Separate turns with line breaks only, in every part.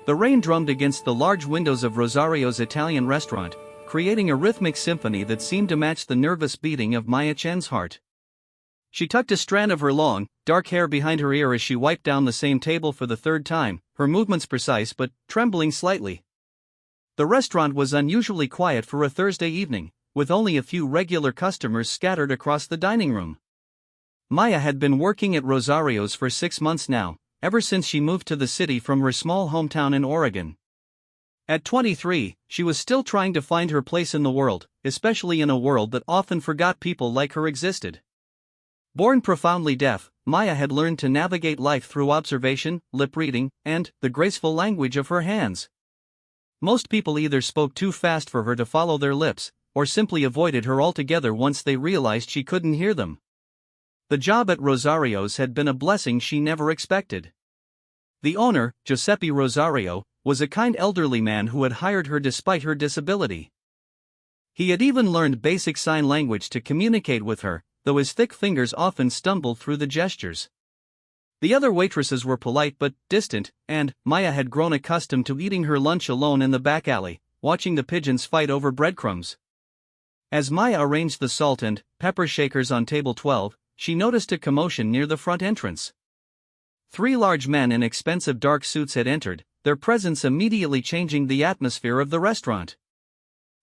The rain drummed against the large windows of Rosario's Italian restaurant, creating a rhythmic symphony that seemed to match the nervous beating of Maya Chen's heart. She tucked a strand of her long, dark hair behind her ear as she wiped down the same table for the third time, her movements precise but trembling slightly. The restaurant was unusually quiet for a Thursday evening, with only a few regular customers scattered across the dining room. Maya had been working at Rosario's for 6 months now, ever since she moved to the city from her small hometown in Oregon. At 23, she was still trying to find her place in the world, especially in a world that often forgot people like her existed. Born profoundly deaf, Maya had learned to navigate life through observation, lip reading, and the graceful language of her hands. Most people either spoke too fast for her to follow their lips, or simply avoided her altogether once they realized she couldn't hear them. The job at Rosario's had been a blessing she never expected. The owner, Giuseppe Rosario, was a kind elderly man who had hired her despite her disability. He had even learned basic sign language to communicate with her, though his thick fingers often stumbled through the gestures. The other waitresses were polite but distant, and Maya had grown accustomed to eating her lunch alone in the back alley, watching the pigeons fight over breadcrumbs. As Maya arranged the salt and pepper shakers on table 12, she noticed a commotion near the front entrance. 3 large men in expensive dark suits had entered, their presence immediately changing the atmosphere of the restaurant.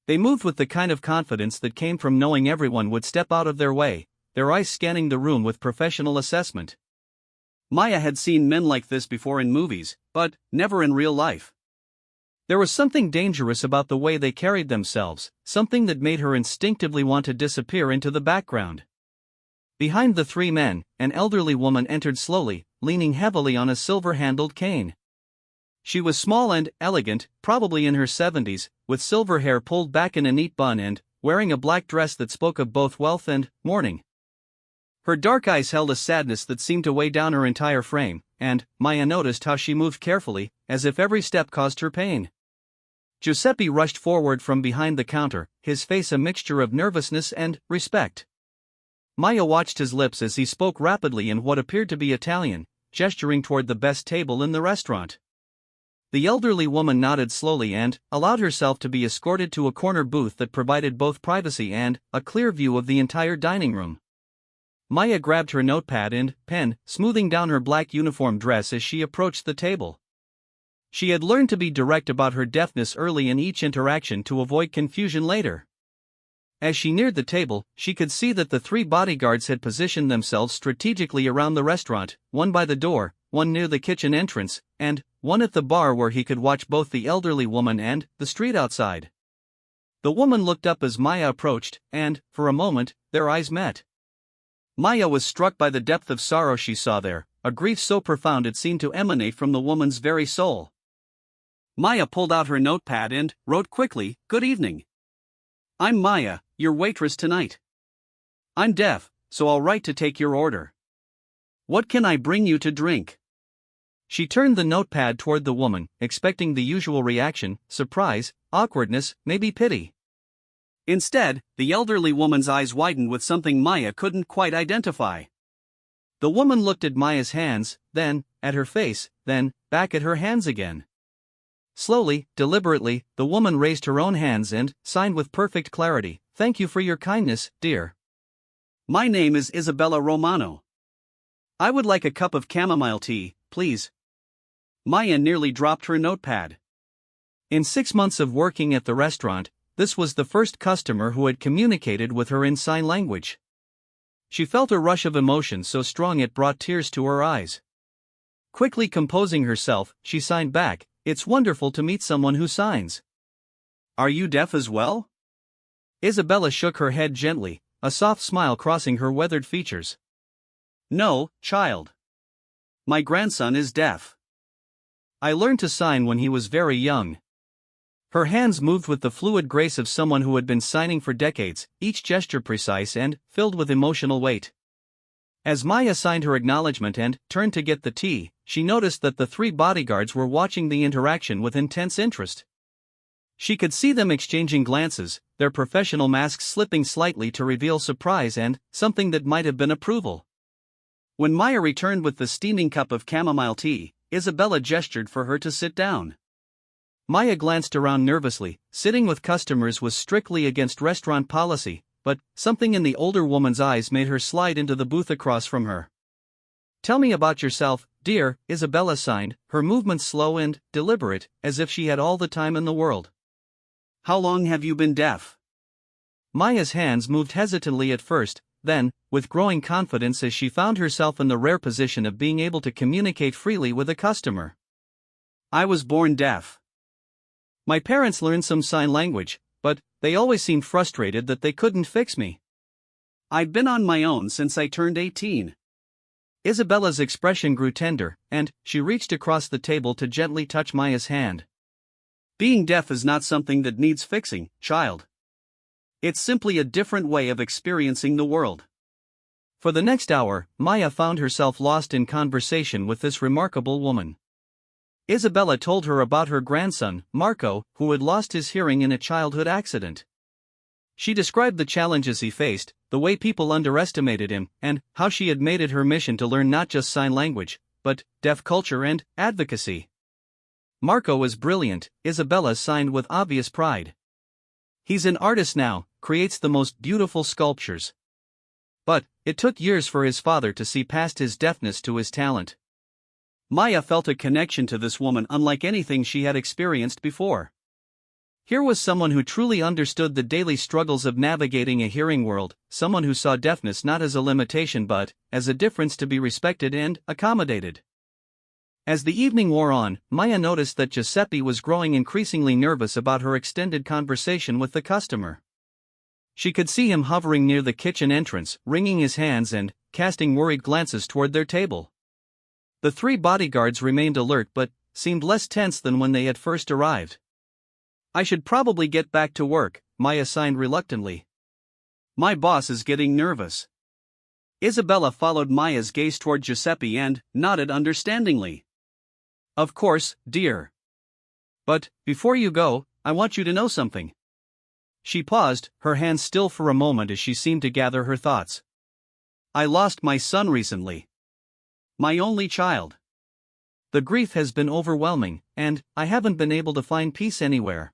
They moved with the kind of confidence that came from knowing everyone would step out of their way, their eyes scanning the room with professional assessment. Maya had seen men like this before in movies, but never in real life. There was something dangerous about the way they carried themselves, something that made her instinctively want to disappear into the background. Behind the 3 men, an elderly woman entered slowly, leaning heavily on a silver-handled cane. She was small and elegant, probably in her 70s, with silver hair pulled back in a neat bun and wearing a black dress that spoke of both wealth and mourning. Her dark eyes held a sadness that seemed to weigh down her entire frame, and Maya noticed how she moved carefully, as if every step caused her pain. Giuseppe rushed forward from behind the counter, his face a mixture of nervousness and respect. Maya watched his lips as he spoke rapidly in what appeared to be Italian, gesturing toward the best table in the restaurant. The elderly woman nodded slowly and allowed herself to be escorted to a corner booth that provided both privacy and a clear view of the entire dining room. Maya grabbed her notepad and pen, smoothing down her black uniform dress as she approached the table. She had learned to be direct about her deafness early in each interaction to avoid confusion later. As she neared the table, she could see that the 3 bodyguards had positioned themselves strategically around the restaurant, one by the door, one near the kitchen entrance, and one at the bar where he could watch both the elderly woman and the street outside. The woman looked up as Maya approached, and, for a moment, their eyes met. Maya was struck by the depth of sorrow she saw there, a grief so profound it seemed to emanate from the woman's very soul. Maya pulled out her notepad and wrote quickly, "Good evening. I'm Maya, your waitress tonight. I'm deaf, so I'll write to take your order. What can I bring you to drink?" She turned the notepad toward the woman, expecting the usual reaction, surprise, awkwardness, maybe pity. Instead, the elderly woman's eyes widened with something Maya couldn't quite identify. The woman looked at Maya's hands, then at her face, then back at her hands again. Slowly, deliberately, the woman raised her own hands and signed with perfect clarity, "Thank you for your kindness, dear. My name is Isabella Romano. I would like a cup of chamomile tea, please." Maya nearly dropped her notepad. In 6 months of working at the restaurant, this was the first customer who had communicated with her in sign language. She felt a rush of emotion so strong it brought tears to her eyes. Quickly composing herself, she signed back, "It's wonderful to meet someone who signs. Are you deaf as well?" Isabella shook her head gently, a soft smile crossing her weathered features. "No, child. My grandson is deaf. I learned to sign when he was very young." Her hands moved with the fluid grace of someone who had been signing for decades, each gesture precise and filled with emotional weight. As Maya signed her acknowledgement and turned to get the tea, she noticed that the 3 bodyguards were watching the interaction with intense interest. She could see them exchanging glances, their professional masks slipping slightly to reveal surprise and something that might have been approval. When Maya returned with the steaming cup of chamomile tea, Isabella gestured for her to sit down. Maya glanced around nervously. Sitting with customers was strictly against restaurant policy, but something in the older woman's eyes made her slide into the booth across from her. "Tell me about yourself, dear," Isabella signed, her movements slow and deliberate, as if she had all the time in the world.
"How long have you been deaf?"
Maya's hands moved hesitantly at first, then, with growing confidence as she found herself in the rare position of being able to communicate freely with a customer.
"I was born deaf.
My parents learned some sign language, but they always seemed frustrated that they couldn't fix me.
I've been on my own since I turned 18.
Isabella's expression grew tender, and she reached across the table to gently touch Maya's hand.
"Being deaf is not something that needs fixing, child. It's simply a different way of experiencing the world."
For the next hour, Maya found herself lost in conversation with this remarkable woman. Isabella told her about her grandson, Marco, who had lost his hearing in a childhood accident. She described the challenges he faced, the way people underestimated him, and how she had made it her mission to learn not just sign language, but deaf culture and advocacy. Marco was brilliant, Isabella signed with obvious pride. "He's an artist now, creates the most beautiful sculptures. But it took years for his father to see past his deafness to his talent."
Maya felt a connection to this woman unlike anything she had experienced before.
Here was someone who truly understood the daily struggles of navigating a hearing world, someone who saw deafness not as a limitation but as a difference to be respected and accommodated. As the evening wore on, Maya noticed that Giuseppe was growing increasingly nervous about her extended conversation with the customer. She could see him hovering near the kitchen entrance, wringing his hands and casting worried glances toward their table. The three bodyguards remained alert but seemed less tense than when they had first arrived.
"I should probably get back to work,"
Maya signed reluctantly.
"My boss is getting nervous." Isabella followed Maya's gaze toward Giuseppe and nodded understandingly.
"Of course, dear. But before you go, I want you to know something." She paused, her hands still for a moment as she seemed to gather her thoughts.
"I lost my son recently. My only child.
The grief has been overwhelming, and I haven't been able to find peace anywhere.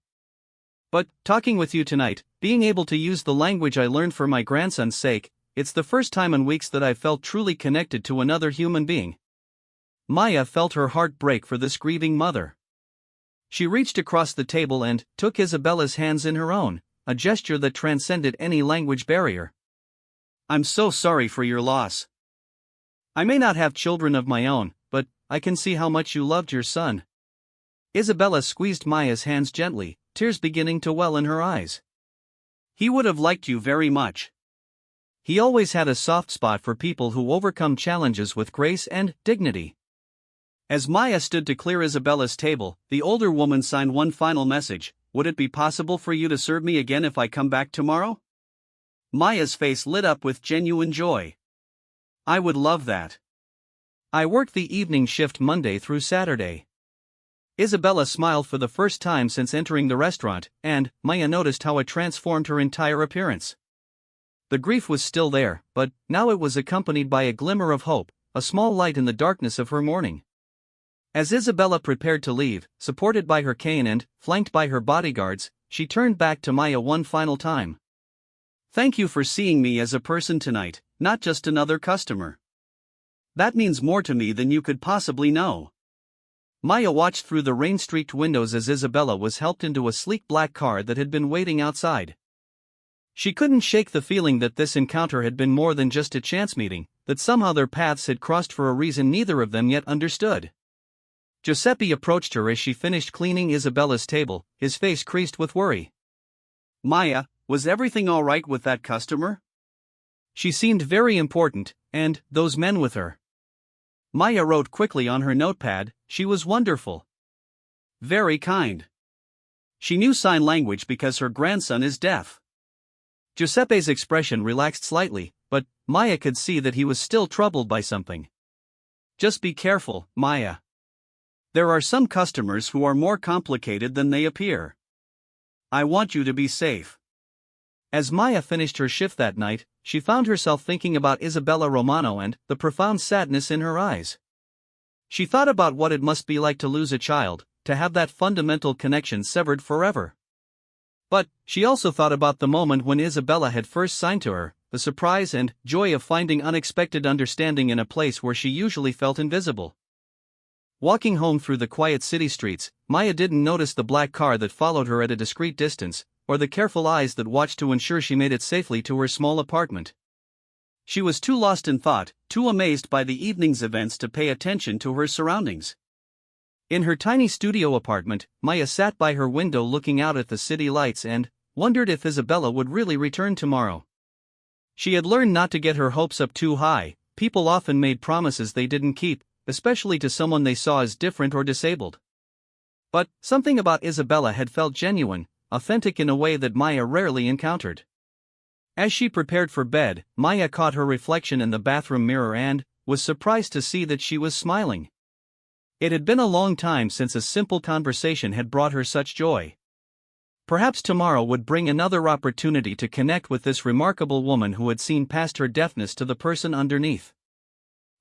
But, talking with you tonight, being able to use the language I learned for my grandson's sake, it's the first time in weeks that I've felt truly connected to another human being." Maya felt her heart break for this grieving mother. She reached across the table and took Isabella's hands in her own, a gesture that transcended any language barrier.
"I'm so sorry for your loss.
I may not have children of my own, but I can see how much you loved your son." Isabella squeezed Maya's hands gently, tears beginning to well in her eyes.
"He would have liked you very much.
He always had a soft spot for people who overcome challenges with grace and dignity."
As Maya stood to clear Isabella's table, the older woman signed one final message: "Would it be possible for you to serve me again if I come back tomorrow?" Maya's face lit up with genuine joy. "I would love that.
I work the evening shift Monday through Saturday." Isabella smiled for the first time since entering the restaurant, and Maya noticed how it transformed her entire appearance. The grief was still there, but now it was accompanied by a glimmer of hope, a small light in the darkness of her mourning. As Isabella prepared to leave, supported by her cane and flanked by her bodyguards, she turned back to Maya one final time.
"Thank you for seeing me as a person tonight, not just another customer. That means more to me than you could possibly know."
Maya watched through the rain-streaked windows as Isabella was helped into a sleek black car that had been waiting outside. She couldn't shake the feeling that this encounter had been more than just a chance meeting, that somehow their paths had crossed for a reason neither of them yet understood. Giuseppe approached her as she finished cleaning Isabella's table, his face creased with worry.
"Maya, was everything all right with that customer?"
"She seemed very important, and those men with her." Maya wrote quickly on her notepad, "She was wonderful.
Very kind. She knew sign language because her grandson is deaf."
Giuseppe's expression relaxed slightly, but Maya could see that he was still troubled by something.
"Just be careful, Maya. There are some customers who are more complicated than they appear. I want you to be safe."
As Maya finished her shift that night, she found herself thinking about Isabella Romano and the profound sadness in her eyes. She thought about what it must be like to lose a child, to have that fundamental connection severed forever. But she also thought about the moment when Isabella had first signed to her, the surprise and joy of finding unexpected understanding in a place where she usually felt invisible. Walking home through the quiet city streets, Maya didn't notice the black car that followed her at a discreet distance, or the careful eyes that watched to ensure she made it safely to her small apartment. She was too lost in thought, too amazed by the evening's events to pay attention to her surroundings. In her tiny studio apartment, Maya sat by her window looking out at the city lights and wondered if Isabella would really return tomorrow. She had learned not to get her hopes up too high. People often made promises they didn't keep, especially to someone they saw as different or disabled. But something about Isabella had felt genuine, authentic in a way that Maya rarely encountered. As she prepared for bed, Maya caught her reflection in the bathroom mirror and was surprised to see that she was smiling. It had been a long time since a simple conversation had brought her such joy. Perhaps tomorrow would bring another opportunity to connect with this remarkable woman who had seen past her deafness to the person underneath.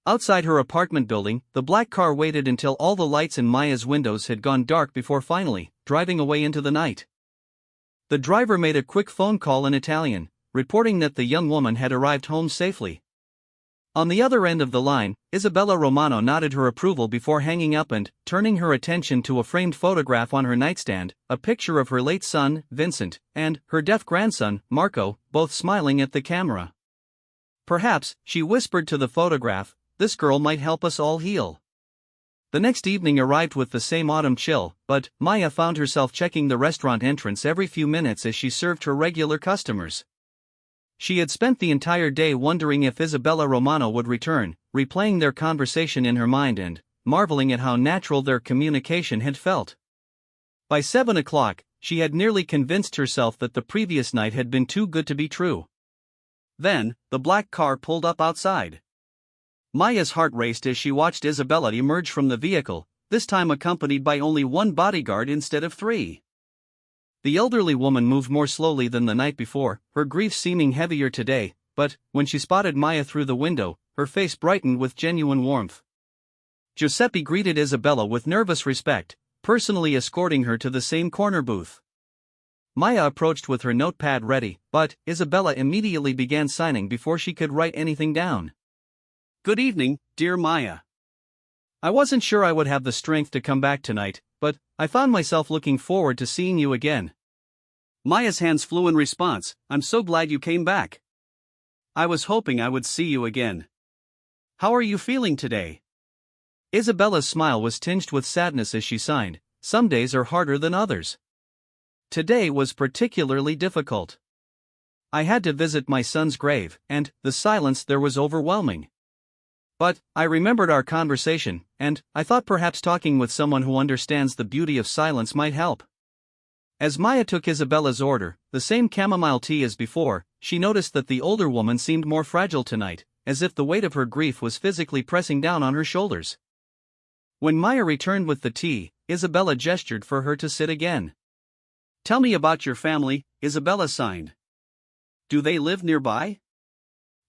Outside her apartment building, the black car waited until all the lights in Maya's windows had gone dark before finally driving away into the night. The driver made a quick phone call in Italian, reporting that the young woman had arrived home safely. On the other end of the line, Isabella Romano nodded her approval before hanging up and turning her attention to a framed photograph on her nightstand, a picture of her late son, Vincent, and her deaf grandson, Marco, both smiling at the camera. Perhaps, she whispered to the photograph, this girl might help us all heal. The next evening arrived with the same autumn chill, but Maya found herself checking the restaurant entrance every few minutes as she served her regular customers. She had spent the entire day wondering if Isabella Romano would return, replaying their conversation in her mind and marveling at how natural their communication had felt. By 7 o'clock, she had nearly convinced herself that the previous night had been too good to be true. Then, the black car pulled up outside. Maya's heart raced as she watched Isabella emerge from the vehicle, this time accompanied by only one bodyguard instead of 3. The elderly woman moved more slowly than the night before, her grief seeming heavier today, but when she spotted Maya through the window, her face brightened with genuine warmth. Giuseppe greeted Isabella with nervous respect, personally escorting her to the same corner booth. Maya approached with her notepad ready, but Isabella immediately began signing before she could write anything down. Good evening, dear Maya. I wasn't sure I would have the strength to come back tonight, but I found myself looking forward to seeing you again. Maya's hands flew in response, I'm so glad you came back. I was hoping I would see you again. How are you feeling today? Isabella's smile was tinged with sadness as she signed, some days are harder than others. Today was particularly difficult. I had to visit my son's grave, and the silence there was overwhelming. But I remembered our conversation, and I thought perhaps talking with someone who understands the beauty of silence might help. As Maya took Isabella's order, the same chamomile tea as before, she noticed that the older woman seemed more fragile tonight, as if the weight of her grief was physically pressing down on her shoulders. When Maya returned with the tea, Isabella gestured for her to sit again. Tell me about your family, Isabella signed. Do they live nearby?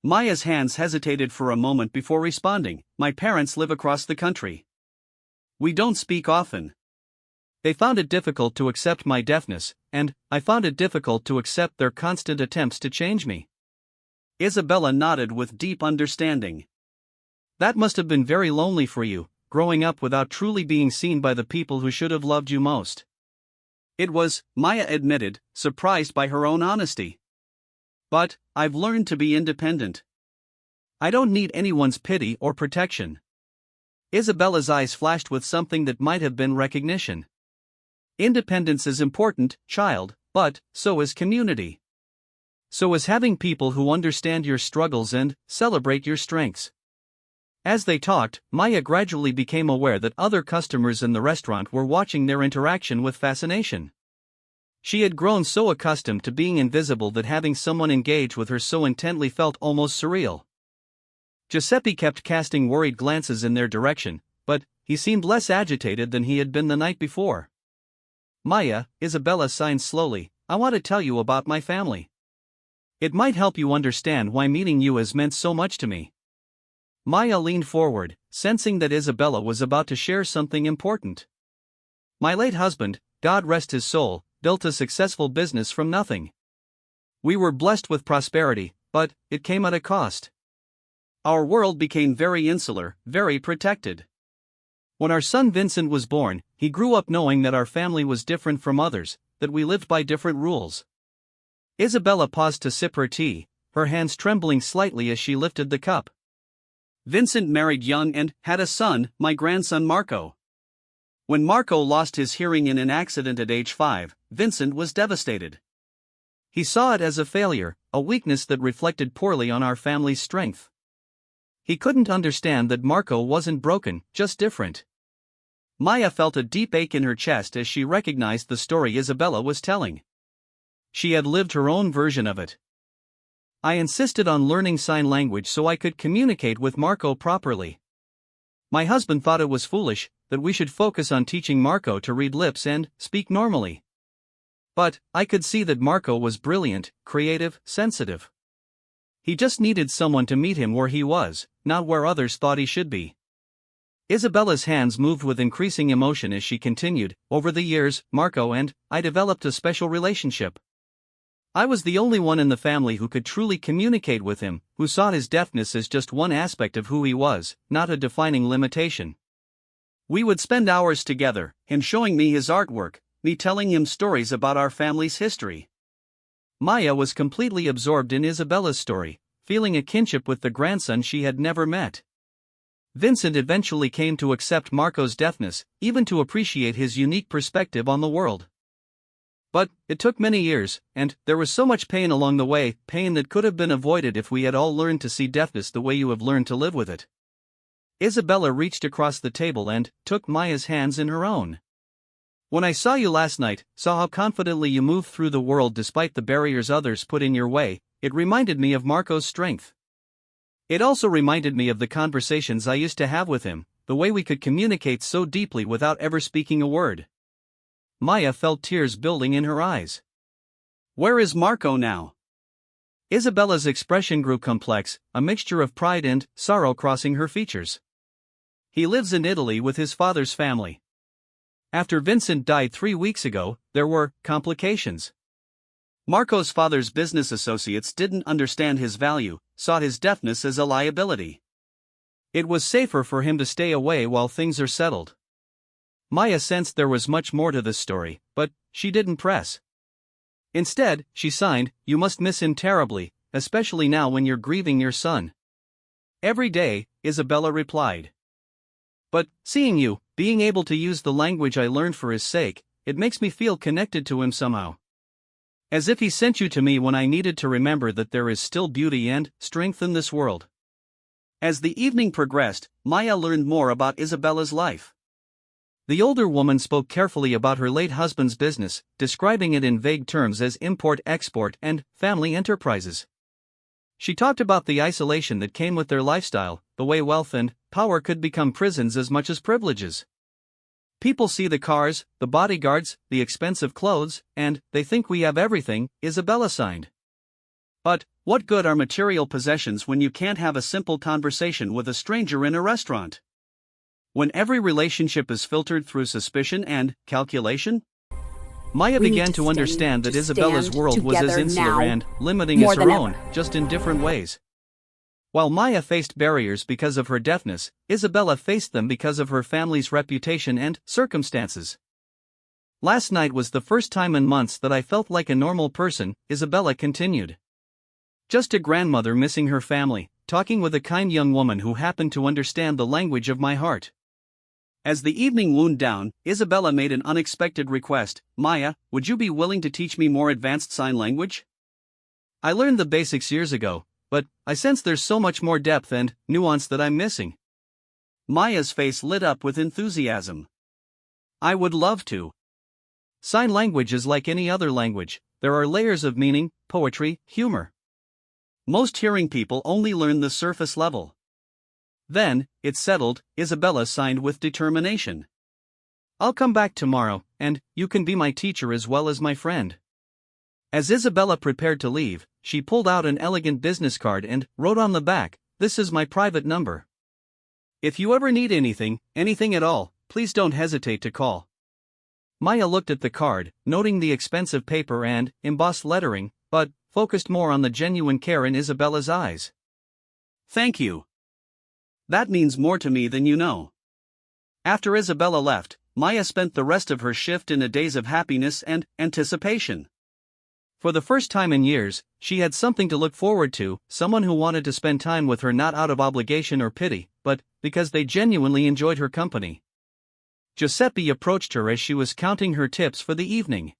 Maya's hands hesitated for a moment before responding, my parents live across the country. We don't speak often. They found it difficult to accept my deafness, and I found it difficult to accept their constant attempts to change me. Isabella nodded with deep understanding. That must have been very lonely for you, growing up without truly being seen by the people who should have loved you most. It was, Maya admitted, surprised by her own honesty. But I've learned to be independent. I don't need anyone's pity or protection. Isabella's eyes flashed with something that might have been recognition. Independence is important, child, but so is community. So is having people who understand your struggles and celebrate your strengths. As they talked, Maya gradually became aware that other customers in the restaurant were watching their interaction with fascination. She had grown so accustomed to being invisible that having someone engage with her so intently felt almost surreal. Giuseppe kept casting worried glances in their direction, but he seemed less agitated than he had been the night before. Maya, Isabella signed slowly, I want to tell you about my family. It might help you understand why meeting you has meant so much to me. Maya leaned forward, sensing that Isabella was about to share something important. My late husband, God rest his soul, built a successful business from nothing. We were blessed with prosperity, but it came at a cost.
Our world became very insular, very protected.
When our son Vincent was born, he grew up knowing that our family was different from others, that we lived by different rules. Isabella paused to sip her tea, her hands trembling slightly as she lifted the cup.
Vincent married young and had a son, my grandson Marco. When Marco lost his hearing in an accident at age 5, Vincent was devastated.
He saw it as a failure, a weakness that reflected poorly on our family's strength. He couldn't understand that Marco wasn't broken, just different.
Maya felt a deep ache in her chest as she recognized the story Isabella was telling.
She had lived her own version of it. I insisted on learning sign language so I could communicate with Marco properly. My husband thought it was foolish, that we should focus on teaching Marco to read lips and speak normally. But I could see that Marco was brilliant, creative, sensitive. He just needed someone to meet him where he was, not where others thought he should be. Isabella's hands moved with increasing emotion as she continued. Over the years, Marco and I developed a special relationship. I was the only one in the family who could truly communicate with him, who saw his deafness as just one aspect of who he was, not a defining limitation.
We would spend hours together, him showing me his artwork, me telling him stories about our family's history.
Maya was completely absorbed in Isabella's story, feeling a kinship with the grandson she had never met. Vincent eventually came to accept Marco's deafness, even to appreciate his unique perspective on the world. But it took many years, and there was so much pain along the way, pain that could have been avoided if we had all learned to see deafness the way you have learned to live with it. Isabella reached across the table and took Maya's hands in her own. When I saw you last night, saw how confidently you moved through the world despite the barriers others put in your way, it reminded me of Marco's strength. It also reminded me of the conversations I used to have with him, the way we could communicate so deeply without ever speaking a word. Maya felt tears building in her eyes.
Where is Marco now?
Isabella's expression grew complex, a mixture of pride and sorrow crossing her features. He lives in Italy with his father's family. After Vincent died 3 weeks ago, there were complications.
Marco's father's business associates didn't understand his value, saw his deafness as a liability.
It was safer for him to stay away while things are settled. Maya sensed there was much more to this story, but she didn't press. Instead, she signed, "You must miss him terribly, especially now when you're grieving your son."
"Every day," Isabella replied.
"But, seeing you, being able to use the language I learned for his sake, it makes me feel connected to him somehow. As if he sent you to me when I needed to remember that there is still beauty and strength in this world."
As the evening progressed, Maya learned more about Isabella's life.
The older woman spoke carefully about her late husband's business, describing it in vague terms as import-export and family enterprises. She talked about the isolation that came with their lifestyle, the way wealth and power could become prisons as much as privileges. People see the cars, the bodyguards, the expensive clothes, and they think we have everything, Isabella signed.
But what good are material possessions when you can't have a simple conversation with a stranger in a restaurant? When every relationship is filtered through suspicion and calculation?
Maya began to understand that Isabella's world was as insular and limiting as her own, just in different ways. While Maya faced barriers because of her deafness, Isabella faced them because of her family's reputation and circumstances. "Last night was the first time in months that I felt like a normal person," Isabella continued. "Just a grandmother missing her family, talking with a kind young woman who happened to understand the language of my heart."
As the evening wound down, Isabella made an unexpected request. "Maya, would you be willing to teach me more advanced sign language?
I learned the basics years ago, but I sense there's so much more depth and nuance that I'm missing."
Maya's face lit up with enthusiasm.
"I would love to. Sign language is like any other language, there are layers of meaning, poetry, humor.
Most hearing people only learn the surface level."
"Then, it's settled," Isabella signed with determination. "I'll come back tomorrow, and you can be my teacher as well as my friend." As Isabella prepared to leave, she pulled out an elegant business card and wrote on the back, "This is my private number. If you ever need anything at all, please don't hesitate to call." Maya looked at the card, noting the expensive paper and embossed lettering, but focused more on the genuine care in Isabella's eyes.
Thank you. That means more to me than you know. After Isabella left, Maya spent the rest of her shift in a daze of happiness and anticipation.
For the first time in years, she had something to look forward to, someone who wanted to spend time with her not out of obligation or pity, but because they genuinely enjoyed her company. Giuseppe approached her as she was counting her tips for the evening.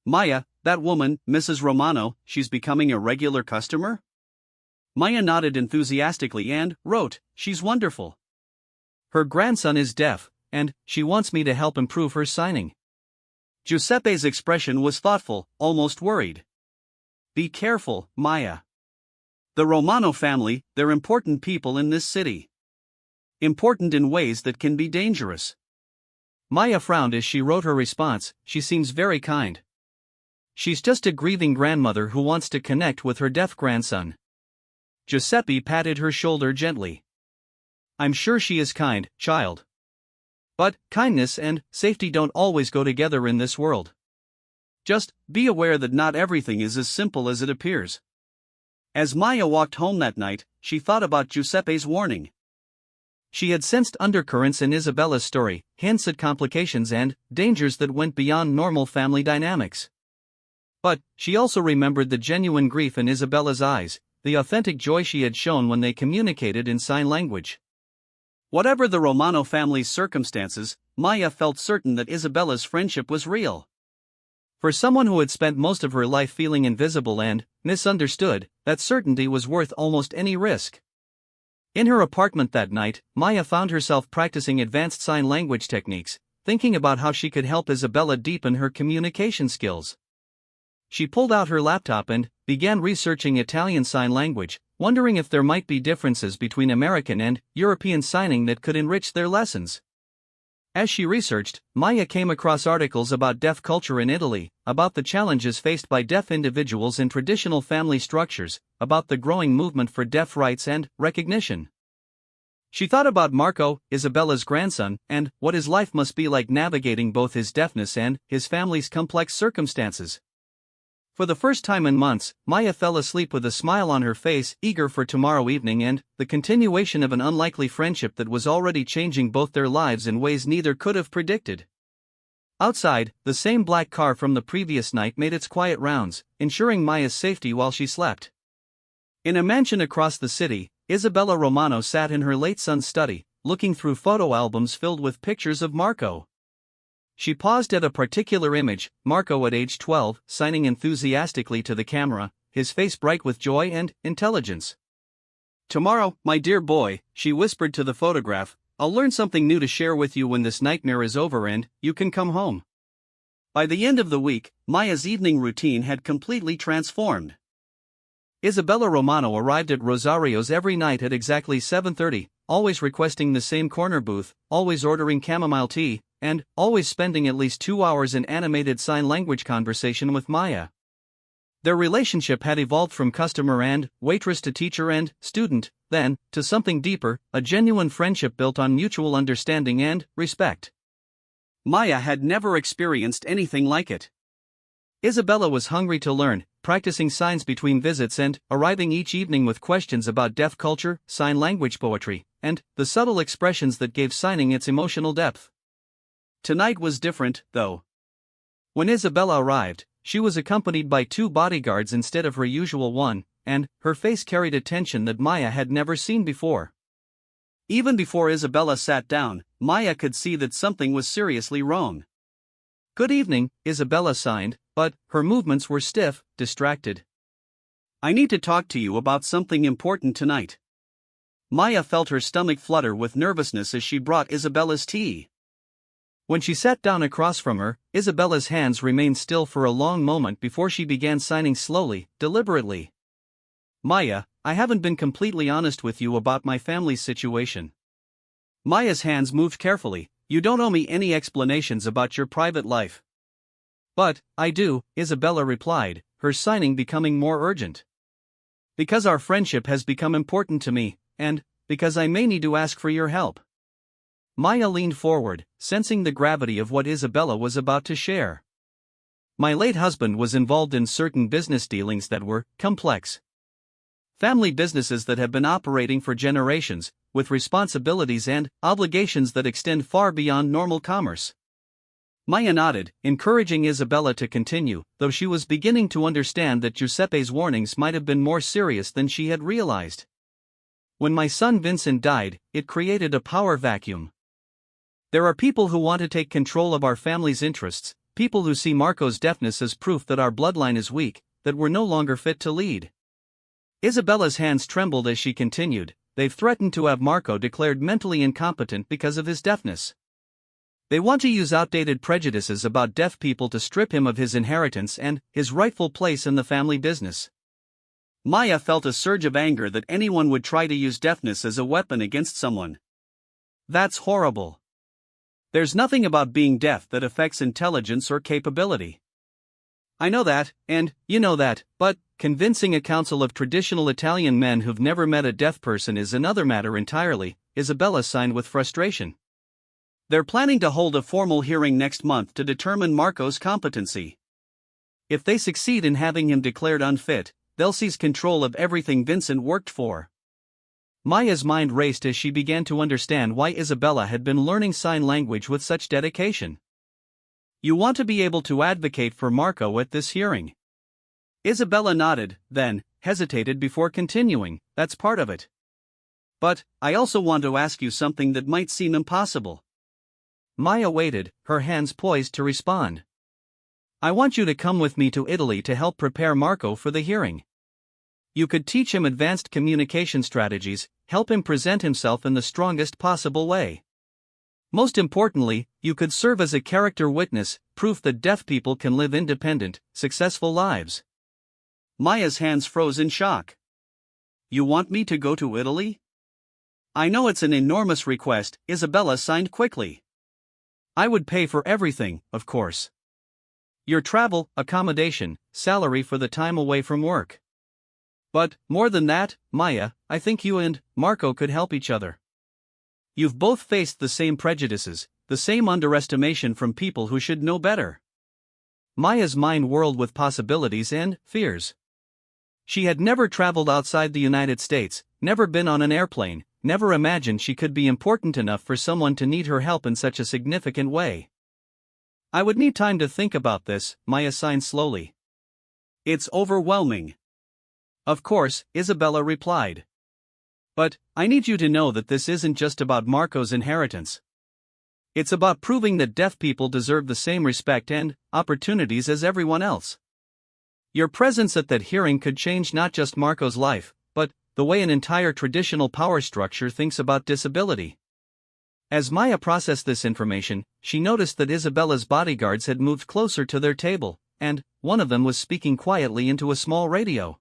Maya, that woman, Mrs. Romano, she's becoming a regular customer? Maya nodded enthusiastically and wrote, she's wonderful.
Her grandson is deaf, and she wants me to help improve her signing.
Giuseppe's expression was thoughtful, almost worried. Be careful, Maya. The Romano family, they're important people in this city. Important in ways that can be dangerous.
Maya frowned as she wrote her response. She seems very kind. She's just a grieving grandmother who wants to connect with her deaf grandson. Giuseppe patted her shoulder gently. I'm sure she is kind, child. But kindness and safety don't always go together in this world.
Just be aware that not everything is as simple as it appears. As Maya walked home that night, she thought about Giuseppe's warning.
She had sensed undercurrents in Isabella's story, hints at complications and dangers that went beyond normal family dynamics. But she also remembered the genuine grief in Isabella's eyes, the authentic joy she had shown when they communicated in sign language.
Whatever the Romano family's circumstances, Maya felt certain that Isabella's friendship was real.
For someone who had spent most of her life feeling invisible and misunderstood, that certainty was worth almost any risk. In her apartment that night, Maya found herself practicing advanced sign language techniques, thinking about how she could help Isabella deepen her communication skills. She pulled out her laptop and began researching Italian Sign Language, wondering if there might be differences between American and European signing that could enrich their lessons. As she researched, Maya came across articles about deaf culture in Italy, about the challenges faced by deaf individuals in traditional family structures, about the growing movement for deaf rights and recognition. She thought about Marco, Isabella's grandson, and what his life must be like navigating both his deafness and his family's complex circumstances. For the first time in months, Maya fell asleep with a smile on her face, eager for tomorrow evening and the continuation of an unlikely friendship that was already changing both their lives in ways neither could have predicted. Outside, the same black car from the previous night made its quiet rounds, ensuring Maya's safety while she slept. In a mansion across the city, Isabella Romano sat in her late son's study, looking through photo albums filled with pictures of Marco. She paused at a particular image, Marco at age 12, signing enthusiastically to the camera, his face bright with joy and intelligence. Tomorrow, my dear boy, she whispered to the photograph, I'll learn something new to share with you when this nightmare is over and you can come home. By the end of the week, Maya's evening routine had completely transformed. Isabella Romano arrived at Rosario's every night at exactly 7:30, always requesting the same corner booth, always ordering chamomile tea, and always spending at least 2 hours in animated sign language conversation with Maya. Their relationship had evolved from customer and waitress to teacher and student, then to something deeper, a genuine friendship built on mutual understanding and respect. Maya had never experienced anything like it. Isabella was hungry to learn, practicing signs between visits and arriving each evening with questions about deaf culture, sign language poetry, and the subtle expressions that gave signing its emotional depth. Tonight was different, though. When Isabella arrived, she was accompanied by 2 bodyguards instead of her usual one, and her face carried a tension that Maya had never seen before. Even before Isabella sat down, Maya could see that something was seriously wrong. Good evening, Isabella signed, but her movements were stiff, distracted. I need to talk to you about something important tonight. Maya felt her stomach flutter with nervousness as she brought Isabella's tea. When she sat down across from her, Isabella's hands remained still for a long moment before she began signing slowly, deliberately. Maya, I haven't been completely honest with you about my family's situation. Maya's hands moved carefully. You don't owe me any explanations about your private life. But, I do, Isabella replied, her signing becoming more urgent. Because our friendship has become important to me, and because I may need to ask for your help. Maya leaned forward, sensing the gravity of what Isabella was about to share. My late husband was involved in certain business dealings that were complex. Family businesses that have been operating for generations, with responsibilities and obligations that extend far beyond normal commerce. Maya nodded, encouraging Isabella to continue, though she was beginning to understand that Giuseppe's warnings might have been more serious than she had realized. When my son Vincent died, it created a power vacuum. There are people who want to take control of our family's interests, people who see Marco's deafness as proof that our bloodline is weak, that we're no longer fit to lead. Isabella's hands trembled as she continued. They've threatened to have Marco declared mentally incompetent because of his deafness. They want to use outdated prejudices about deaf people to strip him of his inheritance and his rightful place in the family business.
Maya felt a surge of anger that anyone would try to use deafness as a weapon against someone.
That's horrible.
There's nothing about being deaf that affects intelligence or capability.
I know that, and you know that, but convincing a council of traditional Italian men who've never met a deaf person is another matter entirely, Isabella sighed with frustration.
They're planning to hold a formal hearing next month to determine Marco's competency.
If they succeed in having him declared unfit, they'll seize control of everything Vincent worked for. Maya's mind raced as she began to understand why Isabella had been learning sign language with such dedication. You want to be able to advocate for Marco at this hearing?
Isabella nodded, then hesitated before continuing. That's part of it. But I also want to ask you something that might seem impossible.
Maya waited, her hands poised to respond. I want you to come with me to Italy to help prepare Marco for the hearing. You could teach him advanced communication strategies, help him present himself in the strongest possible way. Most importantly, you could serve as a character witness, proof that deaf people can live independent, successful lives.
Maya's hands froze in shock. You want me to go to Italy? I know it's an enormous request, Isabella signed quickly.
I would pay for everything, of course. Your travel, accommodation, salary for the time away from work. But, more than that, Maya, I think you and Marco could help each other. You've both faced the same prejudices, the same underestimation from people who should know better. Maya's mind whirled with possibilities and fears. She had never traveled outside the United States, never been on an airplane, never imagined she could be important enough for someone to need her help in such a significant way. I would need time to think about this, Maya sighed slowly.
It's overwhelming.
Of course, Isabella replied. But, I need you to know that this isn't just about Marco's inheritance. It's about proving that deaf people deserve the same respect and opportunities as everyone else. Your presence at that hearing could change not just Marco's life, but the way an entire traditional power structure thinks about disability. As Maya processed this information, she noticed that Isabella's bodyguards had moved closer to their table, and one of them was speaking quietly into a small radio.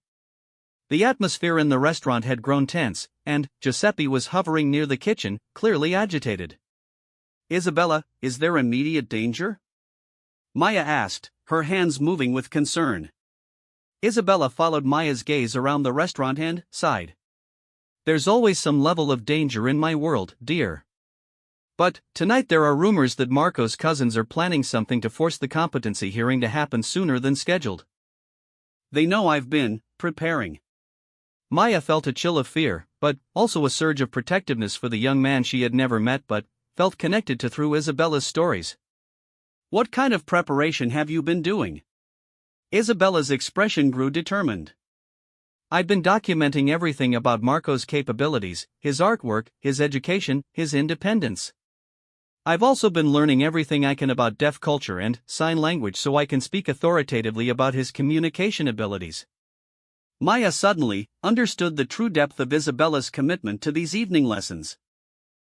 The atmosphere in the restaurant had grown tense, and Giuseppe was hovering near the kitchen, clearly agitated.
Isabella, is there immediate danger? Maya asked, her hands moving with concern.
Isabella followed Maya's gaze around the restaurant and sighed. There's always some level of danger in my world, dear. But, tonight there are rumors that Marco's cousins are planning something to force the competency hearing to happen sooner than scheduled.
They know I've been preparing.
Maya felt a chill of fear, but also a surge of protectiveness for the young man she had never met but felt connected to through Isabella's stories.
What kind of preparation have you been doing? Isabella's expression grew determined.
I've been documenting everything about Marco's capabilities, his artwork, his education, his independence. I've also been learning everything I can about deaf culture and sign language so I can speak authoritatively about his communication abilities.
Maya suddenly understood the true depth of Isabella's commitment to these evening lessons.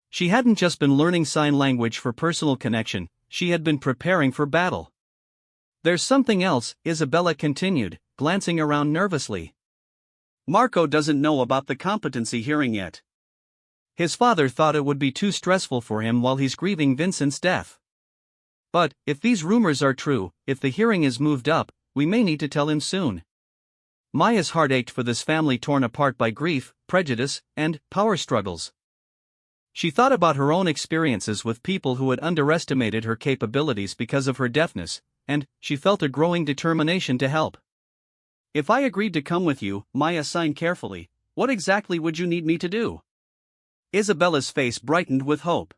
She hadn't just been learning sign language for personal connection, she had been preparing for battle. There's something else, Isabella continued, glancing around nervously.
Marco doesn't know about the competency hearing yet.
His father thought it would be too stressful for him while he's grieving Vincent's death. But, if these rumors are true, if the hearing is moved up, we may need to tell him soon. Maya's heart ached for this family torn apart by grief, prejudice, and power struggles. She thought about her own experiences with people who had underestimated her capabilities because of her deafness, and she felt a growing determination to help.
If I agreed to come with you, Maya signed carefully, what exactly would you need me to do? Isabella's face brightened with hope.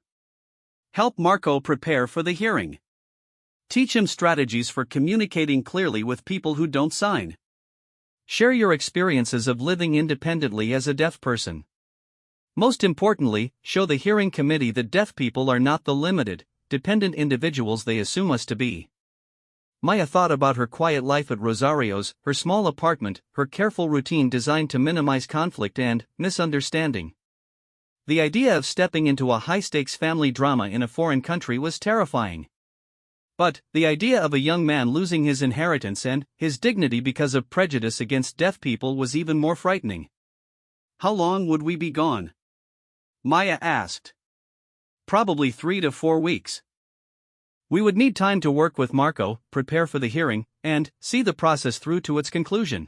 Help Marco prepare for the hearing. Teach him strategies for communicating clearly with people who don't sign.
Share your experiences of living independently as a deaf person. Most importantly, show the hearing committee that deaf people are not the limited, dependent individuals they assume us to be. Maya thought about her quiet life at Rosario's, her small apartment, her careful routine designed to minimize conflict and misunderstanding. The idea of stepping into a high-stakes family drama in a foreign country was terrifying. But the idea of a young man losing his inheritance and his dignity because of prejudice against deaf people was even more frightening.
How long would we be gone? Maya asked. Probably 3 to 4 weeks.
We would need time to work with Marco, prepare for the hearing, and see the process through to its conclusion.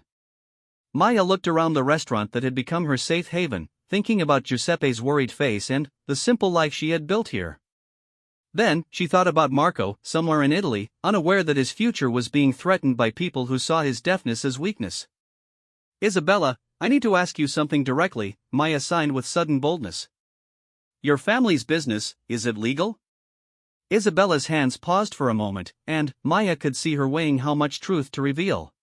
Maya looked around the restaurant that had become her safe haven, thinking about Giuseppe's worried face and the simple life she had built here. Then, she thought about Marco, somewhere in Italy, unaware that his future was being threatened by people who saw his deafness as weakness.
Isabella, I need to ask you something directly, Maya signed with sudden boldness. Your family's business, is it legal?
Isabella's hands paused for a moment, and Maya could see her weighing how much truth to reveal.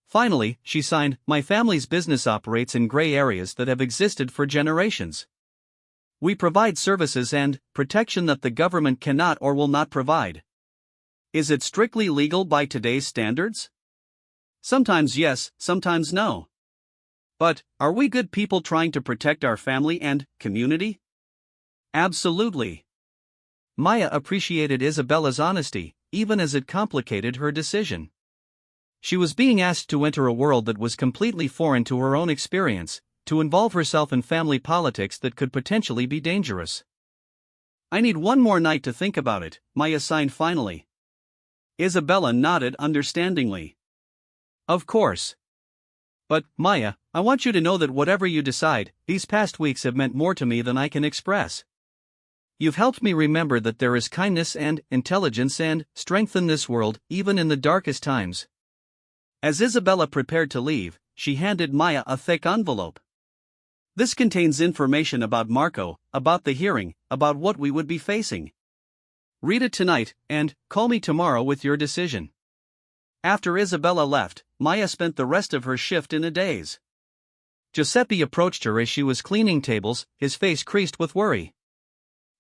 Finally, she signed, my family's business operates in gray areas that have existed for generations. We provide services and protection that the government cannot or will not provide.
Is it strictly legal by today's standards? Sometimes yes, sometimes no. But, are we good people trying to protect our family and community? Absolutely.
Maya appreciated Isabella's honesty, even as it complicated her decision. She was being asked to enter a world that was completely foreign to her own experience, to involve herself in family politics that could potentially be dangerous.
I need one more night to think about it, Maya signed finally. Isabella nodded understandingly.
Of course. But, Maya, I want you to know that whatever you decide, these past weeks have meant more to me than I can express. You've helped me remember that there is kindness and intelligence and strength in this world, even in the darkest times.
As Isabella prepared to leave, she handed Maya a thick envelope. This contains information about Marco, about the hearing, about what we would be facing. Read it tonight, and call me tomorrow with your decision. After Isabella left, Maya spent the rest of her shift in a daze.
Giuseppe approached her as she was cleaning tables, his face creased with worry.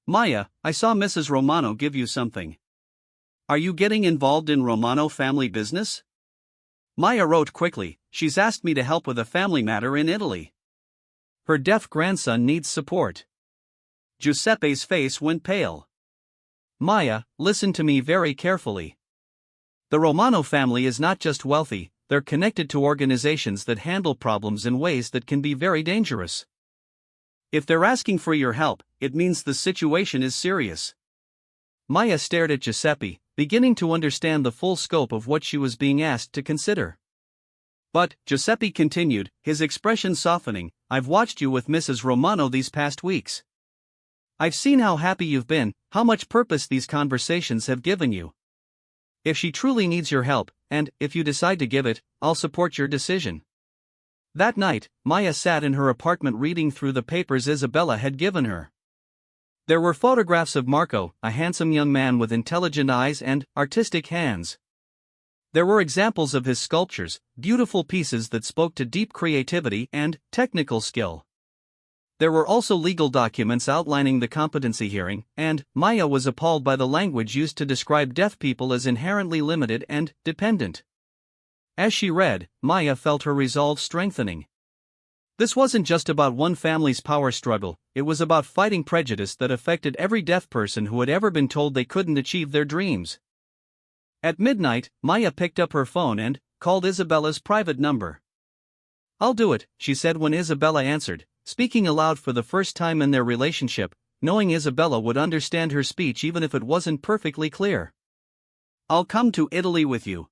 Maya, I saw Mrs. Romano give you something. Are you getting involved in Romano family business? Maya wrote quickly, she's asked me to help with a family matter in Italy.
Her deaf grandson needs support.
Giuseppe's face went pale.
Maya, listen to me very carefully. The Romano family is not just wealthy, they're connected to organizations that handle problems in ways that can be very dangerous.
If they're asking for your help, it means the situation is serious.
Maya stared at Giuseppe, beginning to understand the full scope of what she was being asked to consider.
But, Giuseppe continued, his expression softening, I've watched you with Mrs. Romano these past weeks.
I've seen how happy you've been, how much purpose these conversations have given you. If she truly needs your help, and if you decide to give it, I'll support your decision. That night, Maya sat in her apartment reading through the papers Isabella had given her. There were photographs of Marco, a handsome young man with intelligent eyes and artistic hands. There were examples of his sculptures, beautiful pieces that spoke to deep creativity and technical skill. There were also legal documents outlining the competency hearing, and Maya was appalled by the language used to describe deaf people as inherently limited and dependent. As she read, Maya felt her resolve strengthening. This wasn't just about one family's power struggle, it was about fighting prejudice that affected every deaf person who had ever been told they couldn't achieve their dreams. At midnight, Maya picked up her phone and called Isabella's private number. I'll do it, she said when Isabella answered, speaking aloud for the first time in their relationship, knowing Isabella would understand her speech even if it wasn't perfectly clear.
I'll come to Italy with you.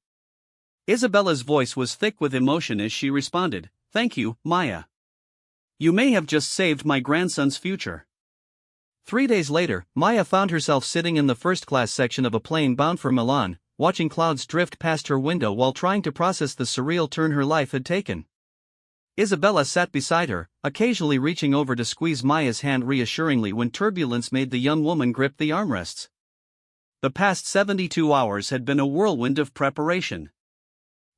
Isabella's voice was thick with emotion as she responded, thank you, Maya. You may have just saved my grandson's future.
3 days later, Maya found herself sitting in the first-class section of a plane bound for Milan, watching clouds drift past her window while trying to process the surreal turn her life had taken. Isabella sat beside her, occasionally reaching over to squeeze Maya's hand reassuringly when turbulence made the young woman grip the armrests. The past 72 hours had been a whirlwind of preparation.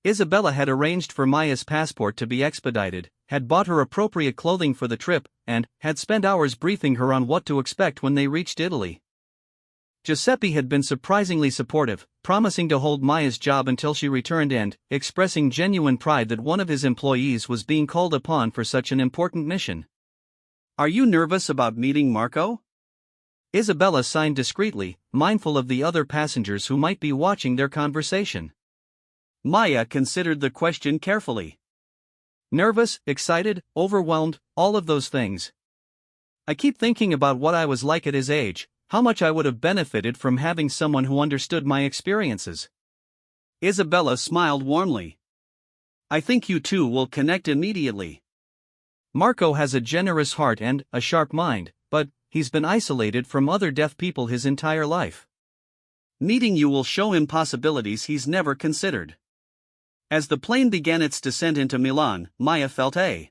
Isabella had arranged for Maya's passport to be expedited, had bought her appropriate clothing for the trip, and had spent hours briefing her on what to expect when they reached Italy. Giuseppe had been surprisingly supportive, promising to hold Maya's job until she returned and expressing genuine pride that one of his employees was being called upon for such an important mission.
Are you nervous about meeting Marco?
Isabella signed discreetly, mindful of the other passengers who might be watching their conversation.
Maya considered the question carefully.
Nervous, excited, overwhelmed, all of those things. I keep thinking about what I was like at his age, how much I would have benefited from having someone who understood my experiences.
Isabella smiled warmly. I think you two will connect immediately.
Marco has a generous heart and a sharp mind, but he's been isolated from other deaf people his entire life.
Meeting you will show him possibilities he's never considered. As the plane began its descent into Milan, Maya felt a